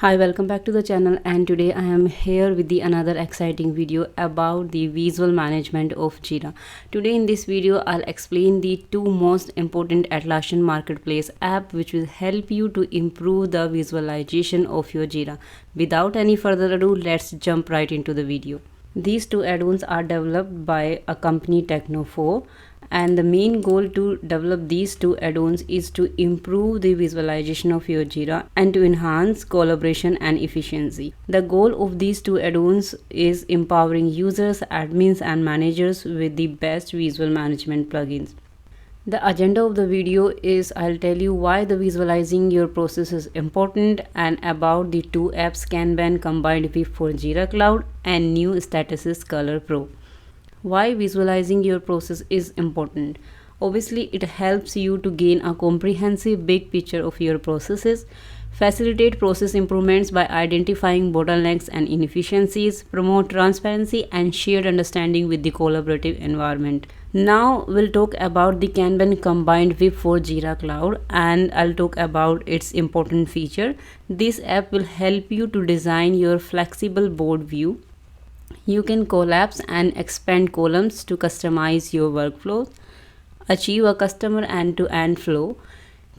Hi, welcome back to the channel, and today I am here with the another exciting video about the visual management of Jira. Today in this video I'll explain the two most important Atlassian marketplace app which will help you to improve the visualization of your Jira. Without any further ado, let's jump right into the video. These two add-ons are developed by a company Techno4, and the main goal to develop these two add-ons is to improve the visualization of your Jira and to enhance collaboration and efficiency. The goal of these two add-ons is empowering users, admins and managers with the best visual management plugins. The agenda of the video is I'll tell you why the visualizing your process is important and about the two apps Kanban Combined VIP for Jira Cloud and new Statuses Color Pro. Why visualizing your process is important? Obviously, it helps you to gain a comprehensive big picture of your processes, facilitate process improvements by identifying bottlenecks and inefficiencies, promote transparency and shared understanding with the collaborative environment. Now we'll talk about the Kanban Combined VIP for Jira Cloud, and I'll talk about its important feature. This app will help you to design your flexible board view. You can collapse and expand columns to customize your workflows, achieve a customer end-to-end flow,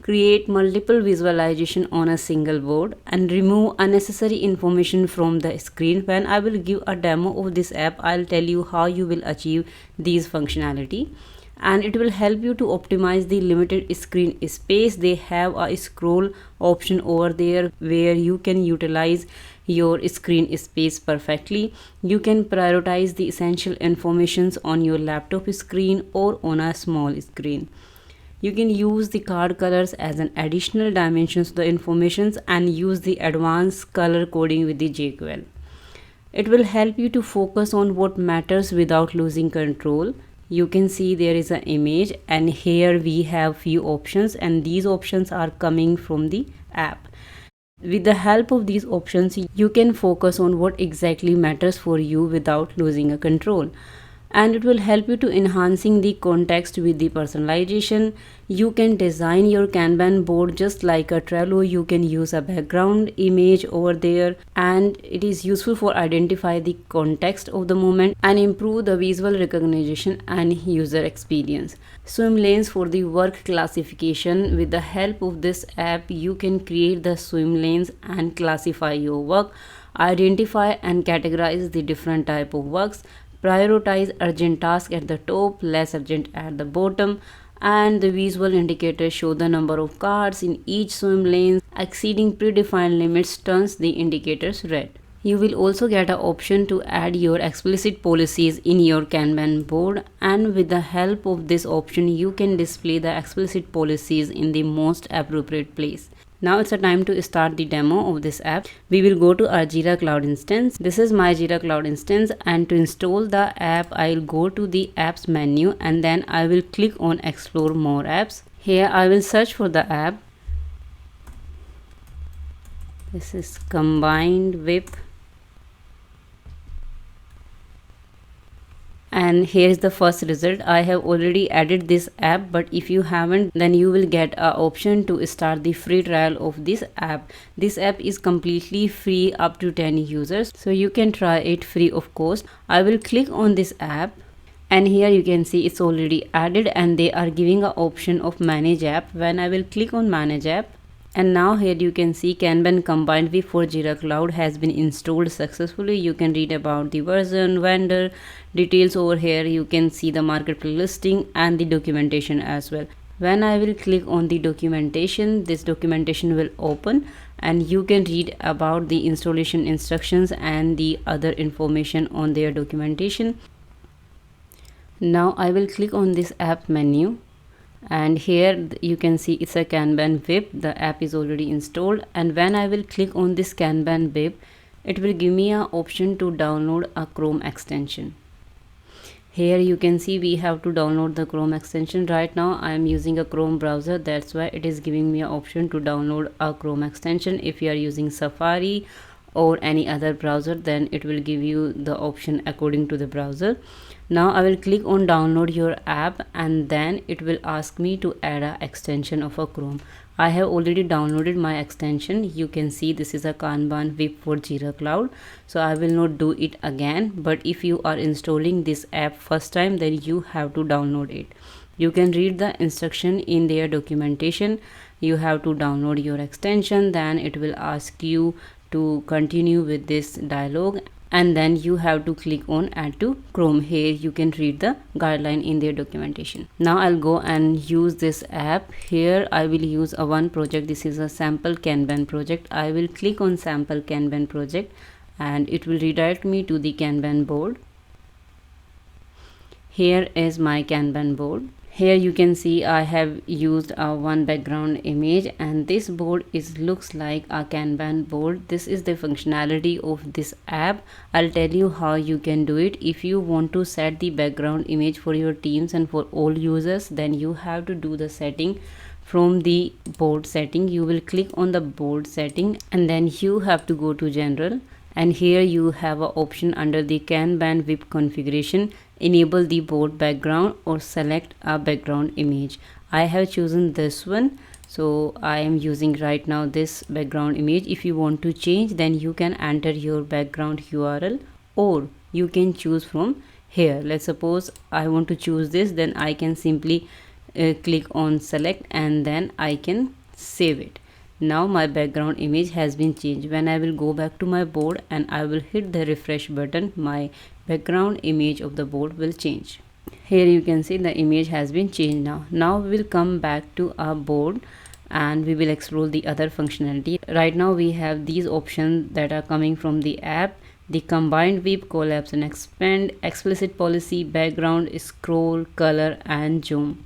create multiple visualization on a single board, and remove unnecessary information from the screen. When I will give a demo of this app, I'll tell you how you will achieve these functionality. And it will help you to optimize the limited screen space. They have a scroll option over there where you can utilize your screen space perfectly. You can prioritize the essential informations on your laptop screen or on a small screen. You can use the card colors as an additional dimensions to the informations and use the advanced color coding with the jQuery. It will help you to focus on what matters without losing control. You can see there is an image, and here we have few options, and these options are coming from the app. With the help of these options, you can focus on what exactly matters for you without losing a control. And it will help you to enhancing the context with the personalization. You can design your Kanban board just like a Trello. You can use a background image over there, and it is useful for identify the context of the moment and improve the visual recognition and user experience. Swim lanes for the work classification. With the help of this app, you can create the swim lanes and classify your work, identify and categorize the different type of works, prioritize urgent tasks at the top, less urgent at the bottom, and the visual indicators show the number of cards in each swim lane. Exceeding predefined limits turns the indicators red. You will also get an option to add your explicit policies in your Kanban board, and with the help of this option, you can display the explicit policies in the most appropriate place. Now it's a time to start the demo of this app. We will go to our Jira Cloud instance. This is my Jira Cloud instance, and to install the app, I'll go to the apps menu and then I will click on explore more apps. Here I will search for the app. This is Combined VIP. And here is the first result. I have already added this app, but if you haven't, then you will get an option to start the free trial of this app. This app is completely free up to 10 users, so you can try it free of course. I will click on this app, and here you can see it's already added, and they are giving an option of manage app. When I will click on manage app, and now here you can see Kanban Combined VIP for Jira Cloud has been installed successfully. You can read about the version, vendor details over here. You can see the marketplace listing and the documentation as well. When I will click on the documentation, this documentation will open, and you can read about the installation instructions and the other information on their documentation. Now I will click on this app menu, and here you can see it's a Kanban VIP. The app is already installed, and when I will click on this Kanban VIP, it will give me an option to download a Chrome extension. Here you can see we have to download the Chrome extension. Right now I am using a Chrome browser, that's why it is giving me an option to download a Chrome extension. If you are using Safari or any other browser, then it will give you the option according to the browser. Now I will click on download your app, and then it will ask me to add an extension of a Chrome. I have already downloaded my extension. You can see this is a Kanban VIP for Jira Cloud. So I will not do it again. But if you are installing this app first time, then you have to download it. You can read the instruction in their documentation. You have to download your extension. Then it will ask you to continue with this dialog, and then you have to click on add to Chrome. Here you can read the guideline in their documentation. Now I'll go and use this app. Here I will use a one project. This is a sample Kanban project. I will click on sample Kanban project and it will redirect me to the Kanban board. Here is my Kanban board. Here you can see I have used a one background image, and this board looks like a Kanban board. This is the functionality of this app. I'll tell you how you can do it. If you want to set the background image for your teams and for all users, then you have to do the setting from the board setting. You will click on the board setting and then you have to go to general, and here you have an option under the Kanban VIP configuration. Enable the board background or select a background image. I have chosen this one, so I am using right now this background image. If you want to change, then you can enter your background URL or you can choose from here. Let's suppose I want to choose this, then I can simply click on select and then I can save it. Now my background image has been changed. When I will go back to my board and I will hit the refresh button, my background image of the board will change. Here you can see the image has been changed now. Now we will come back to our board and we will explore the other functionality. Right now we have these options that are coming from the app: the combined VIP, collapse and expand, explicit policy, background, scroll, color and zoom.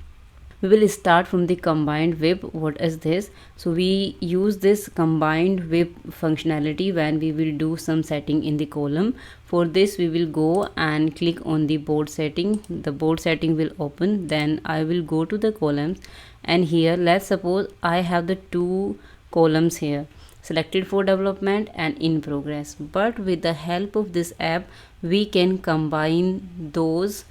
We will start from the combined VIP. What is this? So we use this combined VIP functionality when we will do some setting in the column. For this we will go and click on the board setting. The board setting will open. Then I will go to the columns, and here let's suppose I have the two columns here, selected for development and in progress. But with the help of this app we can combine those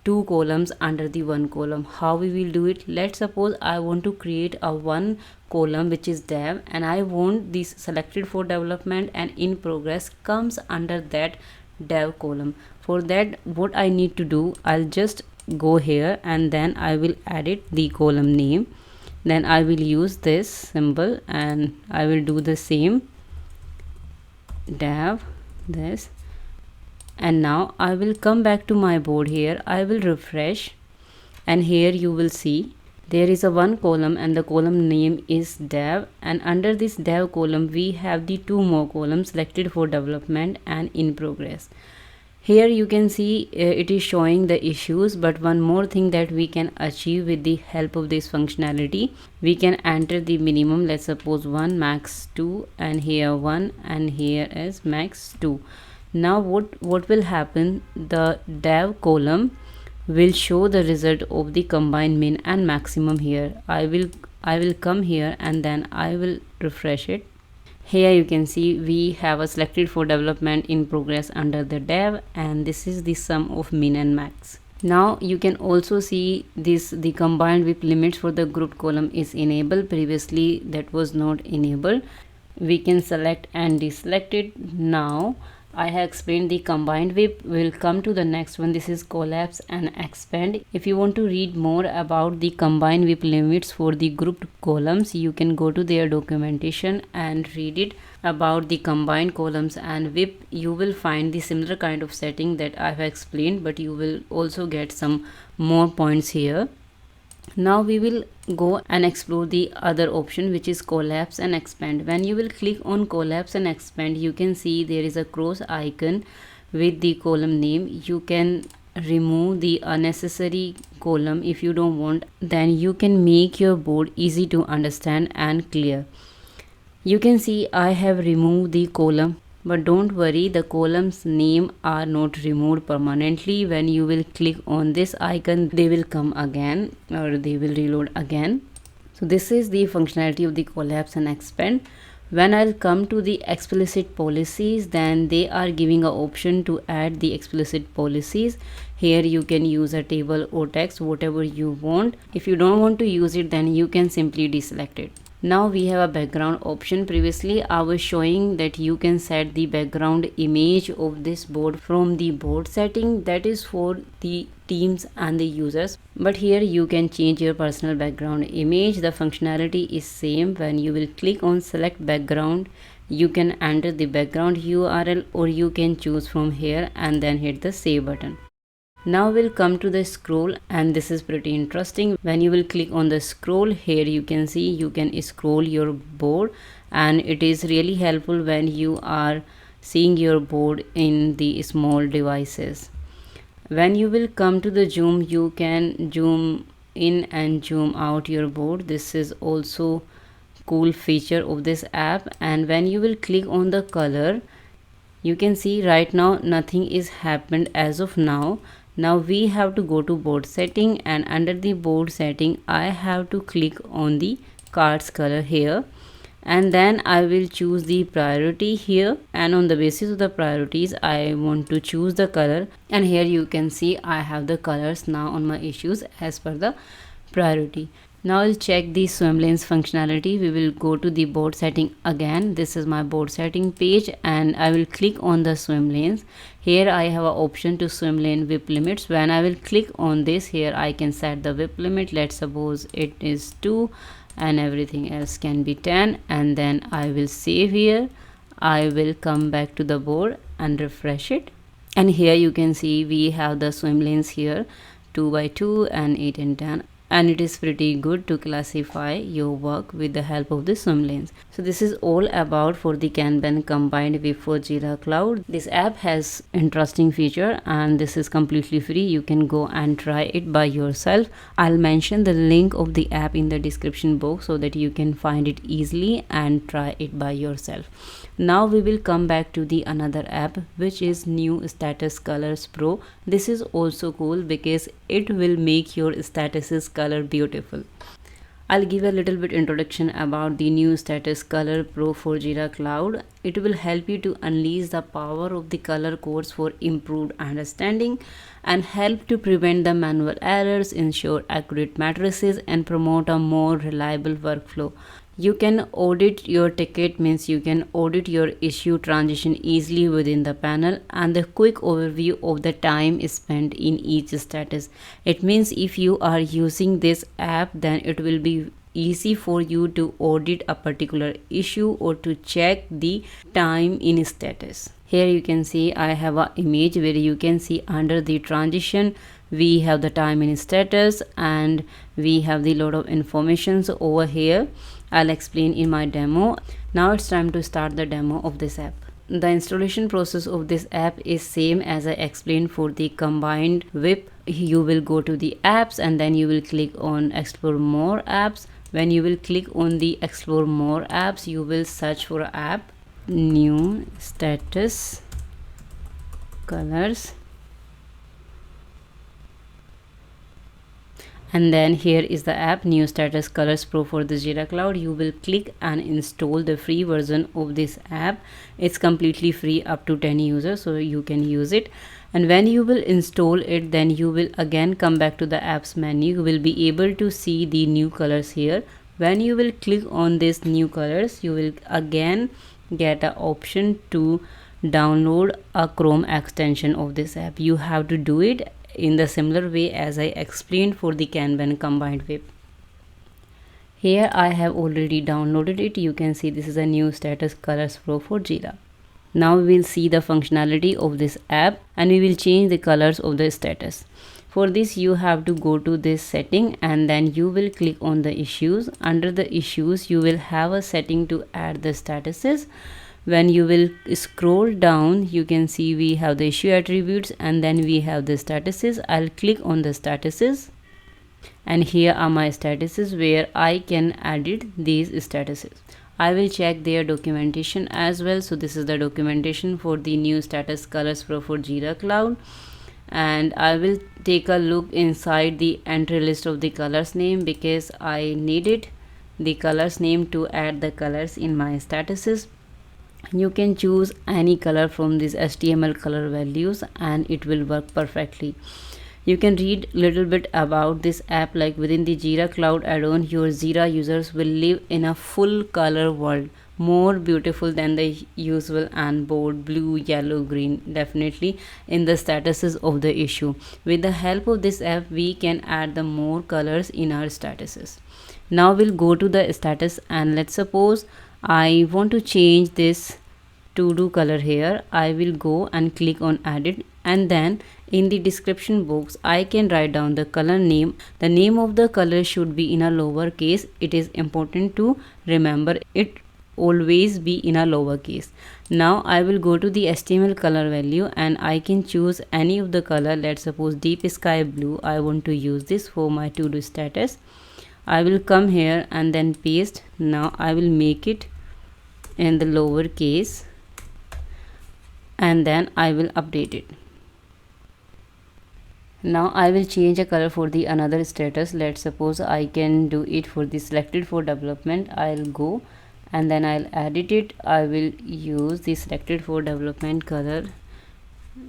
two columns under the one column. How we will do it? Let's suppose I want to create a one column which is dev, and I want this selected for development and in progress comes under that dev column. For that, what I need to do, I'll just go here and then I will edit the column name. Then I will use this symbol and I will do the same dev this. And now I will come back to my board. Here I will refresh, and here you will see there is a one column and the column name is dev, and under this dev column we have the two more columns, selected for development and in progress. Here you can see it is showing the issues, but one more thing that we can achieve with the help of this functionality, we can enter the minimum. Let's suppose 1, max 2, and here 1 and here is max 2. Now what will happen? The dev column will show the result of the combined min and maximum. Here I will come here and then I will refresh it. Here you can see we have a selected for development in progress under the dev, and this is the sum of min and max. Now you can also see this, the combined VIP limits for the grouped column is enabled. Previously that was not enabled. We can select and deselect it. Now I have explained the combined VIP. We'll come to the next one. This is collapse and expand. If you want to read more about the combined VIP limits for the grouped columns, you can go to their documentation and read it about the combined columns and VIP. You will find the similar kind of setting that I have explained, but you will also get some more points here. Now we will go and explore the other option, which is collapse and expand. When you will click on collapse and expand, you can see there is a cross icon with the column name. You can remove the unnecessary column if you don't want. Then you can make your board easy to understand and clear. You can see I have removed the column, but don't worry, the columns name are not removed permanently. When you will click on this icon, they will come again, or they will reload again. So this is the functionality of the collapse and expand. When I'll come to the explicit policies, then they are giving an option to add the explicit policies. Here you can use a table or text, whatever you want. If you don't want to use it, then you can simply deselect it. Now we have a background option. Previously I was showing that you can set the background image of this board from the board setting, that is for the teams and the users, but here you can change your personal background image. The functionality is same. When you will click on select background, you can enter the background URL or you can choose from here and then hit the save button. Now we'll come to the scroll, and this is pretty interesting. When you will click on the scroll, here you can see you can scroll your board, and it is really helpful when you are seeing your board in the small devices. When you will come to the zoom, you can zoom in and zoom out your board. This is also cool feature of this app. And when you will click on the color, you can see right now nothing is happened as of now. Now we have to go to board setting, and under the board setting I have to click on the cards color here, and then I will choose the priority here, and on the basis of the priorities I want to choose the color. And here you can see I have the colors now on my issues as per the priority. Now I'll check the swim lanes functionality. We will go to the board setting again. This is my board setting page, and I will click on the swim lanes. Here I have an option to swim lane WIP limits. When I will click on this, here I can set the WIP limit. Let's suppose it is 2 and everything else can be 10, and then I will save here. I will come back to the board and refresh it, and here you can see we have the swim lanes here 2 by 2 and 8 and 10. And it is pretty good to classify your work with the help of the swim lanes. So this is all about for the Kanban Combined VIP for Jira Cloud. This app has interesting feature, and this is completely free. You can go and try it by yourself. I'll mention the link of the app in the description box so that you can find it easily and try it by yourself. Now we will come back to the another app, which is New Status Colors Pro. This is also cool because it will make your statuses color beautiful. I'll give a little bit introduction about the New Status Color Pro for Jira Cloud. It will help you to unleash the power of the color codes for improved understanding and help to prevent the manual errors, ensure accurate matrices, and promote a more reliable workflow. You can audit your ticket, means you can audit your issue transition easily within the panel, and the quick overview of the time spent in each status. It means if you are using this app, then it will be easy for you to audit a particular issue or to check the time in status. Here you can see I have an image where you can see under the transition we have the time in status, and we have the lot of informations over here. I'll explain in my demo. Now it's time to start the demo of this app. The installation process of this app is same as I explained for the combined VIP. You will go to the apps and then you will click on explore more apps. When you will click on the explore more apps, you will search for app New Status Colors, and then here is the app New Status Colors Pro for the Jira Cloud. You will click and install the free version of this app. It's completely free up to 10 users, so you can use it. And when you will install it, then you will again come back to the apps menu. You will be able to see the new colors here. When you will click on this new colors, you will again get an option to download a Chrome extension of this app. You have to do it in the similar way as I explained for the Kanban Combined VIP. Here I have already downloaded it. You can see this is a New Status Colors Pro for Jira. Now we will see the functionality of this app, and we will change the colors of the status. For this you have to go to this setting, and then you will click on the issues. Under the issues you will have a setting to add the statuses. When you will scroll down, you can see we have the issue attributes, and then we have the statuses. I'll click on the statuses, and here are my statuses where I can edit these statuses. I will check their documentation as well. So this is the documentation for the New Status Colors Pro for Jira Cloud, and I will take a look inside the entry list of the colors name because I needed the colors name to add the colors in my statuses. You can choose any color from these HTML color values and it will work perfectly. You can read little bit about this app. Like within the Jira Cloud add-on, your Jira users will live in a full color world, more beautiful than the usual and bold blue, yellow, green, definitely in the statuses of the issue. With the help of this app, we can add the more colors in our statuses. Now we'll go to the status, and let's suppose I want to change this to do color here. I will go and click on edit, and then in the description box I can write down the color name. The name of the color should be in a lower case. It is important to remember it always be in a lowercase. Now I will go to the HTML color value, and I can choose any of the color. Let's suppose deep sky blue. I want to use this for my to do status. I will come here and then paste. Now I will make it in the lower case, and then I will update it. Now I will change a color for the another status. Let's suppose I can do it for the selected for development. I'll go and then I'll edit it. I will use the selected for development color.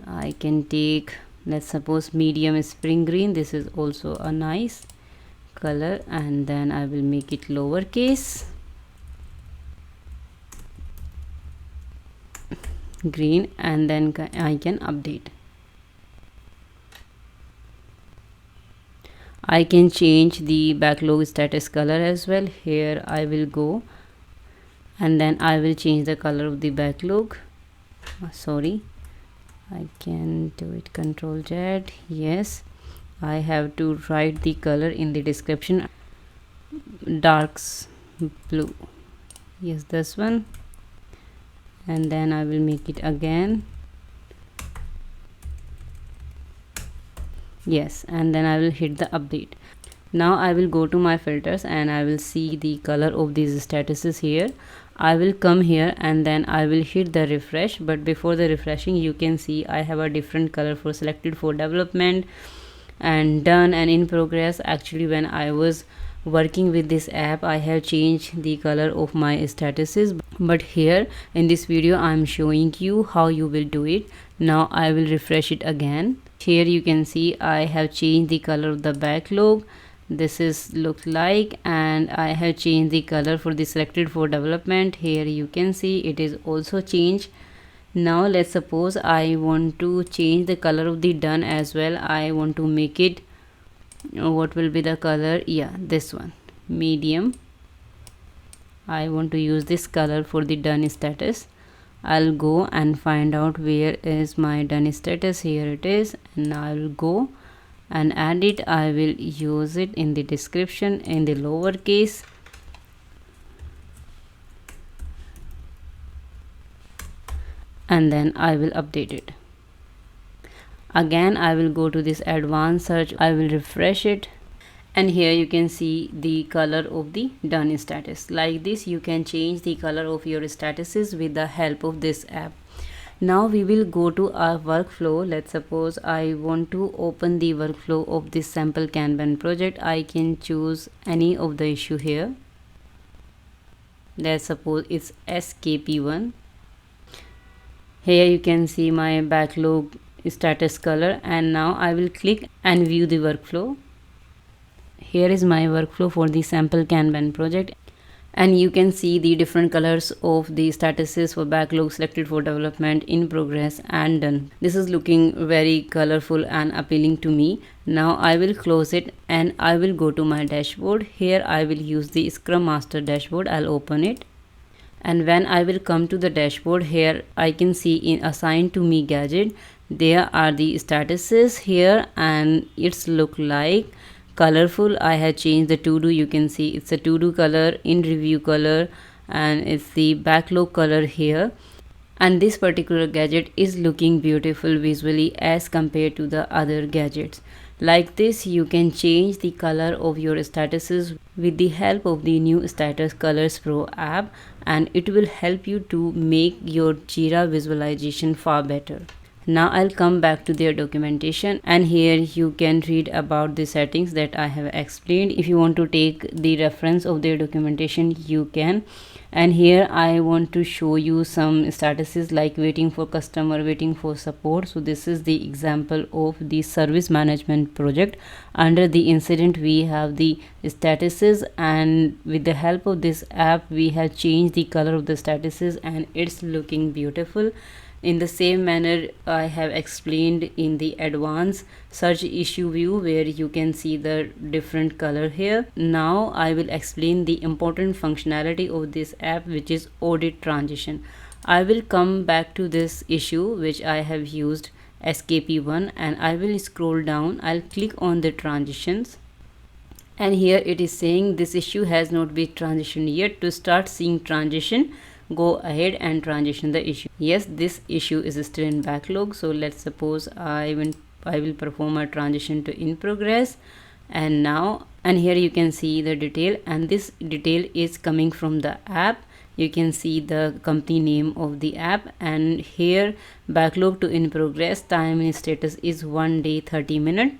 I can take, let's suppose, medium spring green. This is also a nice color, and then I will make it lowercase green, and then I can update. I can change the backlog status color as well. Here I will go and then I will change the color of the backlog. Sorry, I can do it Ctrl Z. Yes, I have to write the color in the description. Darks blue. Yes, this one. And then I will make it again. Yes, and then I will hit the update. Now I will go to my filters and I will see the color of these statuses here. I will come here and then I will hit the refresh, but before the refreshing you can see I have a different color for selected for development and done and in progress. Actually, when I was working with this app, I have changed the color of my statuses, but here in this video I am showing you how you will do it. Now I will refresh it again. Here you can see I have changed the color of the backlog. This is look like, and I have changed the color for the selected for development. Here you can see it is also changed. Now let's suppose I want to change the color of the done as well. I want to make it, what will be the color? Yeah, this one, medium. I want to use this color for the done status. I'll go and find out where is my done status. Here it is, and I'll go and add it. I will use it in the description in the lowercase. And then I will update it. Again I will go to this advanced search. I will refresh it, and here you can see the color of the done status. Like this you can change the color of your statuses with the help of this app. Now we will go to our workflow. Let's suppose I want to open the workflow of this sample Kanban project. I can choose any of the issue here. Let's suppose it's SKP1. Here you can see my backlog status color, and now I will click and view the workflow. Here is my workflow for the sample Kanban project, and you can see the different colors of the statuses for backlog, selected for development, in progress, and done. This is looking very colorful and appealing to me. Now I will close it and I will go to my dashboard. Here I will use the Scrum Master dashboard. I'll open it, and when I will come to the dashboard, here I can see in assigned to me gadget there are the statuses here, and it's look like colorful. I have changed the to do. You can see it's a to do color, in review color, and it's the backlog color here. And this particular gadget is looking beautiful visually as compared to the other gadgets. Like this you can change the color of your statuses with the help of the new Status Colors Pro app, and it will help you to make your Jira visualization far better. Now I'll come back to their documentation, and here you can read about the settings that I have explained. If you want to take the reference of their documentation, you can. And here I want to show you some statuses like waiting for customer, waiting for support. So this is the example of the service management project. Under the incident we have the statuses, and with the help of this app we have changed the color of the statuses and it's looking beautiful. In the same manner, I have explained in the advanced search issue view where you can see the different color here. Now I will explain the important functionality of this app, which is audit transition. I will come back to this issue which I have used SKP1 and I will scroll down. I'll click on the transitions. And here it is saying this issue has not been transitioned yet. To start seeing transition, go ahead and transition the issue. Yes, this issue is still in backlog, so let's suppose I will perform a transition to in progress. And now, and here you can see the detail, and this detail is coming from the app. You can see the company name of the app, and here backlog to in progress, time and status is 1 day 30 minutes.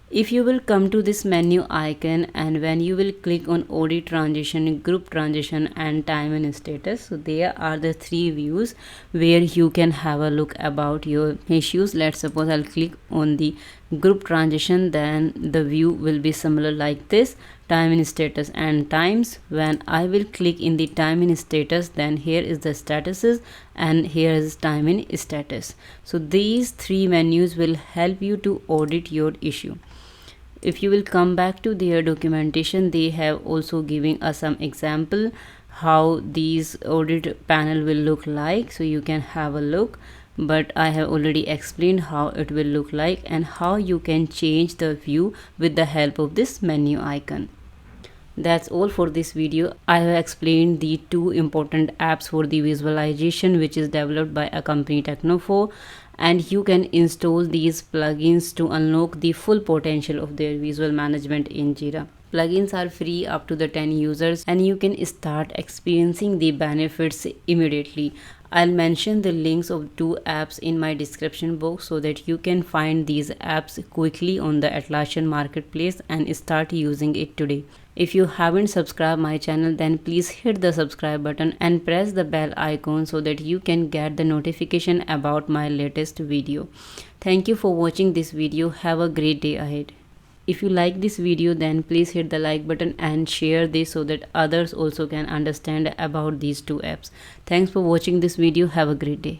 If you will come to this menu icon, and when you will click on audit transition, group transition and time and status, so there are the three views where you can have a look about your issues. Let's suppose I'll click on the group transition, then the view will be similar like this, time and status and times. When I will click in the time and status, then here is the statuses and here is time and status. So these three menus will help you to audit your issue. If you will come back to their documentation, they have also given us some example how these audit panel will look like, so you can have a look. But I have already explained how it will look like and how you can change the view with the help of this menu icon. That's all for this video. I have explained the two important apps for the visualization, which is developed by a company Technofo, and you can install these plugins to unlock the full potential of their visual management in Jira. Plugins are free up to the 10 users and you can start experiencing the benefits immediately. I'll mention the links of two apps in my description box so that you can find these apps quickly on the Atlassian marketplace and start using it today. If you haven't subscribed my channel, then please hit the subscribe button and press the bell icon so that you can get the notification about my latest video. Thank you for watching this video. Have a great day ahead. If you like this video, then please hit the like button and share this so that others also can understand about these two apps. Thanks for watching this video. Have a great day.